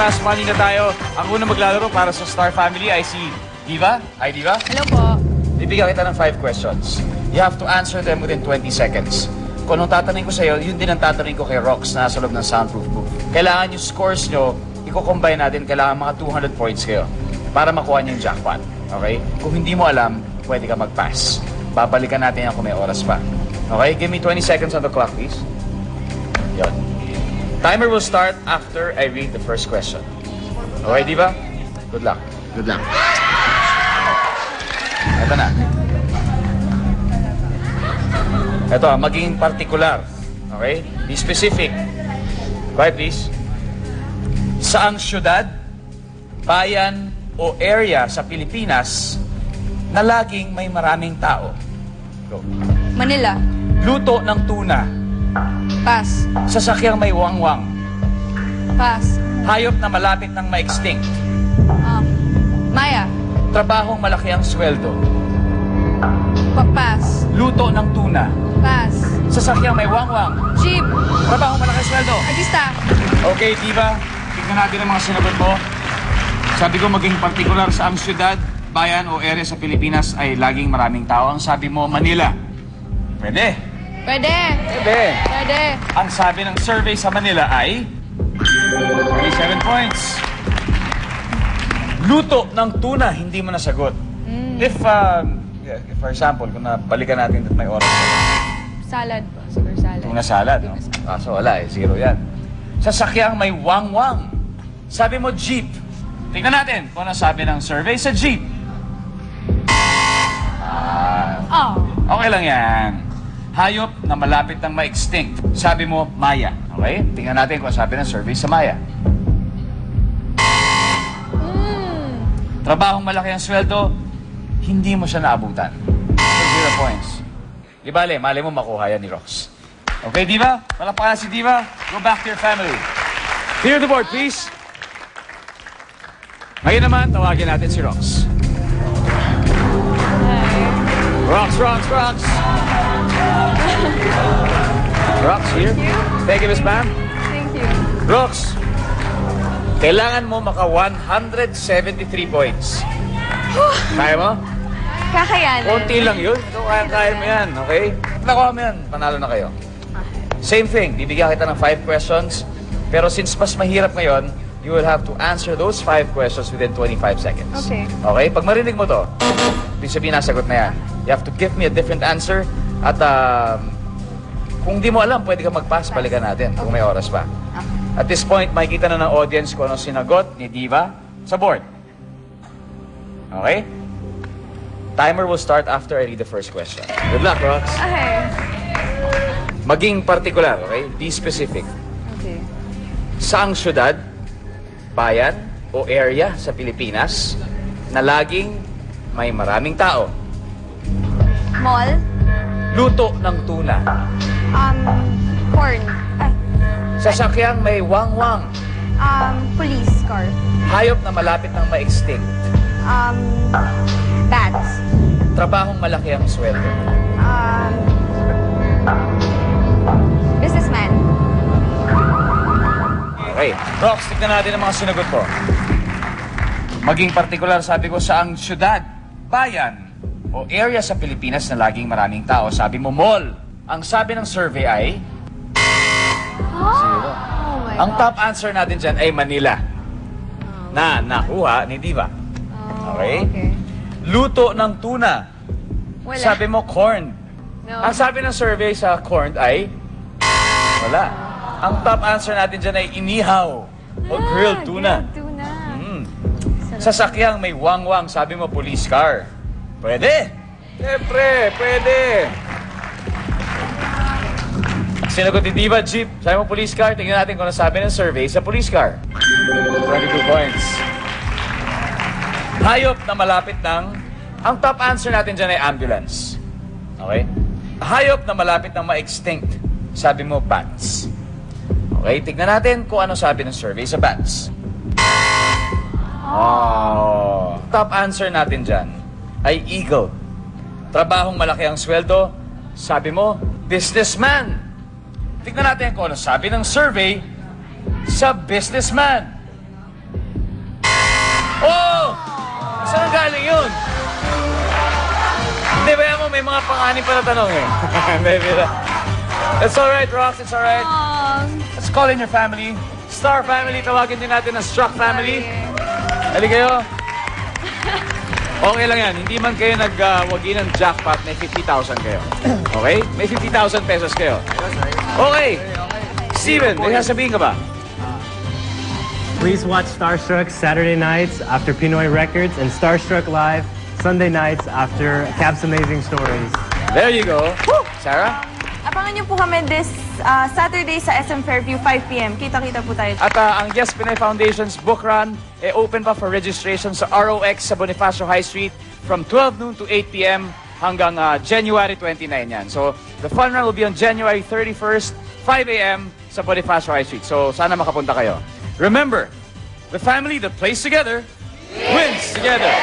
fast money na tayo. Ang unang maglalaro para sa Star Family ay si Diva. Hi, Diva. Hello po. Bibigyan kita ng 5 questions. You have to answer them within 20 seconds. Kung anong tatanungin ko sa'yo, yun din ang tatanungin ko kay Rox na nasa loob ng soundproof booth. Kailangan yung scores nyo, i-combine natin, kailangan mga 200 points kayo para makuha nyo yung jackpot. Okay? Kung hindi mo alam, pwede ka mag-pass. Babalikan natin yan kung may oras pa. Okay? Give me 20 seconds on the clock, please. Yun. Timer will start after I read the first question. Okay, Diva? Good luck. Good luck. Ito na. Ito, maging particular. Okay? Be specific. Quiet, please. Saang syudad, bayan, o area sa Pilipinas na laging may maraming tao? Go. Manila. Luto ng tuna. Pass. Sasakyang may wangwang. Pass. Hayop na malapit ng ma-extinct. Maya. Trabahong malaki ang sweldo. Pass. Luto ng tuna. Pass. Sasakyang may wangwang. Jeep. Trabahong malaki ang sweldo. Artista. Okay, Diva. Tignan natin ang mga sinagot mo. Sabi ko maging particular sa ang syudad, bayan o area sa Pilipinas ay laging maraming tao. Ang sabi mo, Manila. Pwede. Pwede. Pwede. Pwede. Ang sabi ng survey sa Manila ay 27 points. Luto ng tuna, hindi mo nasagot. If, for example, kung nabalikan natin at may oras na Salad po. Super salad. tuna salad, no? So wala, zero yan. Sasakyang may wangwang. Sabi mo, jeep. Tingnan natin kung ano sabi ng survey sa jeep. Okay lang yan. Hayop na malapit ng ma-extinct. Sabi mo, Maya. Okay? Tingnan natin kung sabi ng survey sa Maya. Trabahong malaki ang sweldo, hindi mo siya naabutan. So, 0 points. Di bale, mali mo makuha yan ni Rox. Okay, Diva? Palakpakan si Diva. Go back to your family. Clear the board, please. Ngayon naman, tawagin natin si Rox. Rox, Rox, Rox! Rox, here. Thank you, Miss Pam. Thank you. Rox, kailangan mo maka 173 points. Kaya mo? Kakayanin. Konti lang yun. Ito, kaya mo yan, okay? Nakuha mo yan, panalo na kayo. Same thing, bibigyan kita ng 5 questions. Pero since mas mahirap ngayon, you will have to answer those 5 questions within 25 seconds. Okay. Okay? Pag marinig mo to, ibig sabihin nasagot na yan. You have to give me a different answer. At kung di mo alam, pwede ka mag-pass. Balikan natin kung may oras pa. At this point, makikita na ng audience kung anong sinagot ni Diva sa board. Okay? Timer will start after I read the first question. Good luck, Rox. Okay. Maging particular, okay? Be specific. Okay. Saang syudad, bayan, o area sa Pilipinas na laging may maraming tao? Mall. Luto ng tuna. Corn. Sasakyang may wangwang. Police car. Hayop na malapit ng ma-extinct. Bats. Trabahong malaki ang sweldo. Businessman. Okay. Rox, tignan natin ang mga sinagot mo. Maging particular, sabi ko, saang syudad, bayan, o area sa Pilipinas na laging maraming tao. Sabi mo, mall. Ang sabi ng survey ay... Zero. Oh my Ang top answer natin dyan ay Manila. Na nakuha ni Diva. Okay? Luto ng tuna. Wala. Sabi mo, corn. No. Ang sabi ng survey sa corn ay... Wala. Ang top answer natin dyan ay inihaw. O grilled tuna. Grilled tuna. Sasakyang may wangwang. Sabi mo, police car. Pwede. Siyempre, pwede. Sinagot ni Diva, jeep. Sabi mo, police car. Tingnan natin kung nasabi ng survey sa police car. 22 points. Hayop na malapit ng... Ang top answer natin dyan ay ambulance. Okay? Hayop na malapit ng ma-extinct. Sabi mo, bats. Okay? Tignan natin kung ano sabi ng survey sa bats. Top answer natin dyan ay eagle. Trabahong malaki ang sweldo. Sabi mo, businessman. Tignan natin kung ano sabi ng survey sa businessman. Oh! Saan ang galing yun? Hindi ba mo, may mga pang-anim pa na tanong eh. Maybe that. It's alright, Rox. It's alright. Let's call in your family. Star family, tawagin din natin ang Struck family. Hali kayo. Okay lang yan. Hindi man kayo nagwagi ng jackpot, may 50,000 kayo. Okay? May 50,000 pesos kayo. Okay. Steven, may sasabihin ka ba? Please watch Starstruck Saturday nights after Pinoy Records and Starstruck Live Sunday nights after Cap's Amazing Stories. There you go. Sarah? Abangan niyo po kami this Saturday sa SM Fairview, 5 p.m. Kita-kita po tayo. At ang Yes Pinay Foundation's book run open pa for registration sa ROX sa Bonifacio High Street from 12 noon to 8 p.m. hanggang January 29 yan. So, the fun run will be on January 31st, 5 a.m. sa Bonifacio High Street. So, sana makapunta kayo. Remember, the family that plays together wins together.